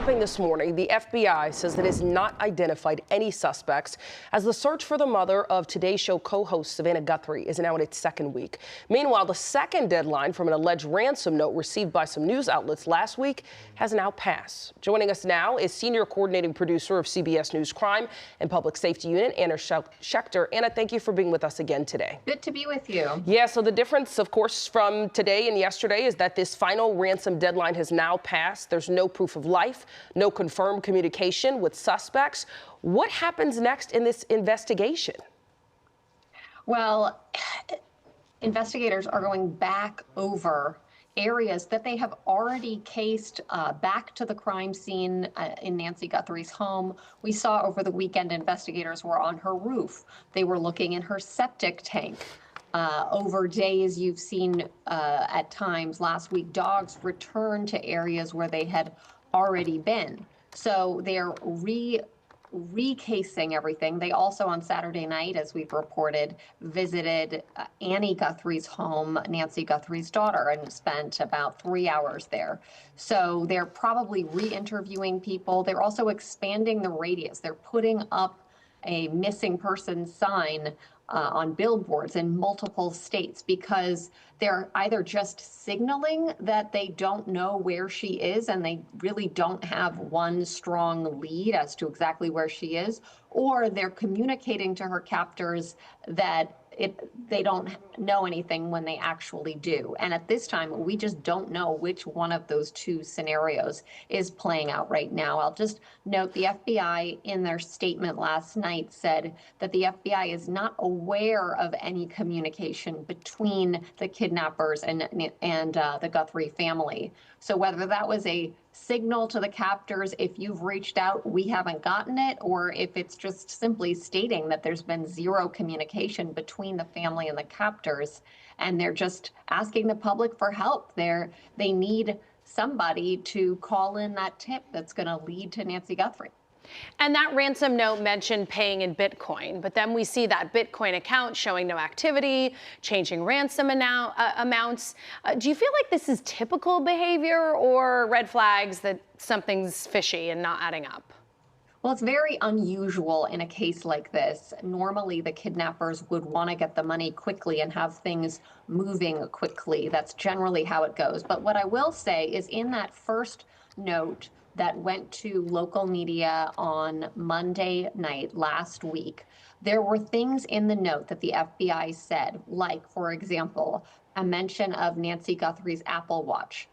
Developing this morning, the FBI says it has not identified any suspects as the search for the mother of Today Show co-host Savannah Guthrie is now in its second week. Meanwhile, the second deadline from an alleged ransom note received by some news outlets last week has now passed. Joining us now is senior coordinating producer of CBS News Crime and Public Safety Unit, Anna Schecter. Anna, thank you for being with us again today. Good to be with you. Yeah, so the difference, of course, from today and yesterday is that this final ransom deadline has now passed. There's no proof of life, no confirmed communication with suspects. What happens next in this investigation? Well, investigators are going back over areas that they have already cased back to the crime scene in Nancy Guthrie's home. We saw over the weekend investigators were on her roof. They were looking in her septic tank. Over days, you've seen at times last week, dogs return to areas where they had already been. So they're recasing everything. They also on Saturday night, as we've reported, visited Annie Guthrie's home, Nancy Guthrie's daughter, and spent about 3 hours there. So they're probably re-interviewing people. They're also expanding the radius. They're putting up a missing person sign on billboards in multiple states because they're either just signaling that they don't know where she is and they really don't have one strong lead as to exactly where she is, or they're communicating to her captors that they don't know anything when they actually do. And at this time, we just don't know which one of those two scenarios is playing out right now. I'll just note the FBI in their statement last night said that the FBI is not aware of any communication between the kidnappers and the Guthrie family. So whether that was a signal to the captors, if you've reached out, we haven't gotten it, or if it's just simply stating that there's been zero communication between the family and the captors, and they're just asking the public for help. They need somebody to call in that tip that's going to lead to Nancy Guthrie. And that ransom note mentioned paying in Bitcoin, but then we see that Bitcoin account showing no activity, changing ransom amounts. Do you feel like this is typical behavior or red flags that something's fishy and not adding up? Well, it's very unusual in a case like this. Normally, the kidnappers would want to get the money quickly and have things moving quickly. That's generally how it goes. But what I will say is in that first note that went to local media on Monday night last week, there were things in the note that the FBI said, like, for example, a mention of Nancy Guthrie's Apple Watch,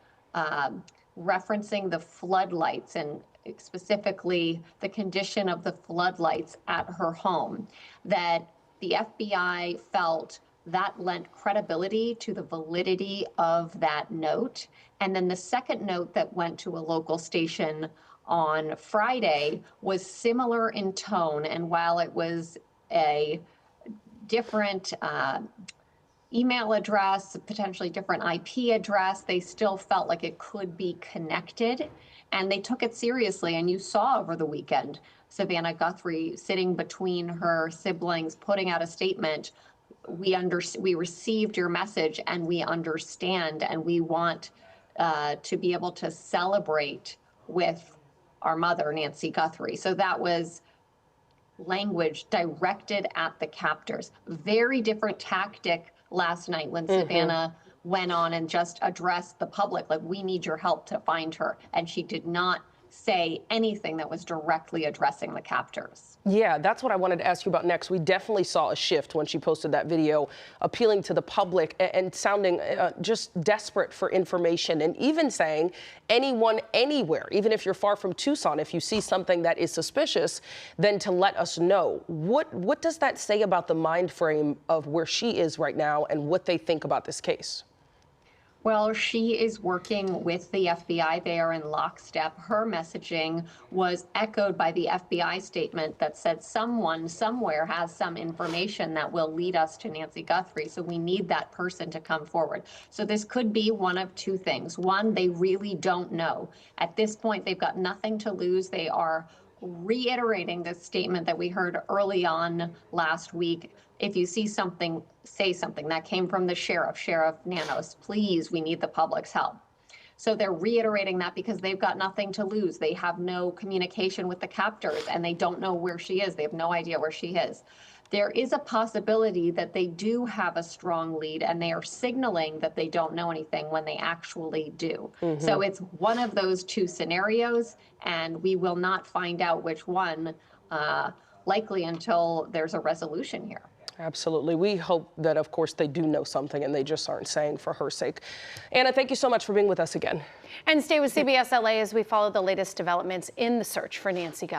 referencing the floodlights and specifically the condition of the floodlights at her home, that the FBI felt that lent credibility to the validity of that note. And then the second note that went to a local station on Friday was similar in tone. And while it was a different email address, potentially different IP address, they still felt like it could be connected. And they took it seriously. And you saw over the weekend Savannah Guthrie sitting between her siblings, putting out a statement. We received your message and we understand, and we want to be able to celebrate with our mother, Nancy Guthrie. So that was language directed at the captors. Very different tactic last night when Savannah went on and just addressed the public, like, we need your help to find her. And she did not say anything that was directly addressing the captors. Yeah, that's what I wanted to ask you about next. We definitely saw a shift when she posted that video, appealing to the public and sounding just desperate for information, and even saying anyone, anywhere, even if you're far from Tucson, if you see something that is suspicious, then to let us know. What does that say about the mind frame of where she is right now and what they think about this case? Well, she is working with the FBI. They are in lockstep. Her messaging was echoed by the FBI statement that said someone somewhere has some information that will lead us to Nancy Guthrie. So we need that person to come forward. So this could be one of two things. One, they really don't know. At this point, they've got nothing to lose. They are reiterating this statement that we heard early on last week. If you see something, say something. That came from the sheriff, Sheriff Nanos. Please, we need the public's help. So they're reiterating that because they've got nothing to lose. They have no communication with the captors and they don't know where she is. They have no idea where she is. There is a possibility that they do have a strong lead and they are signaling that they don't know anything when they actually do. So it's one of those two scenarios, and we will not find out which one likely until there's a resolution here. Absolutely. We hope that, of course, they do know something and they just aren't saying for her sake. Anna, thank you so much for being with us again. And stay with CBS LA as we follow the latest developments in the search for Nancy Guthrie.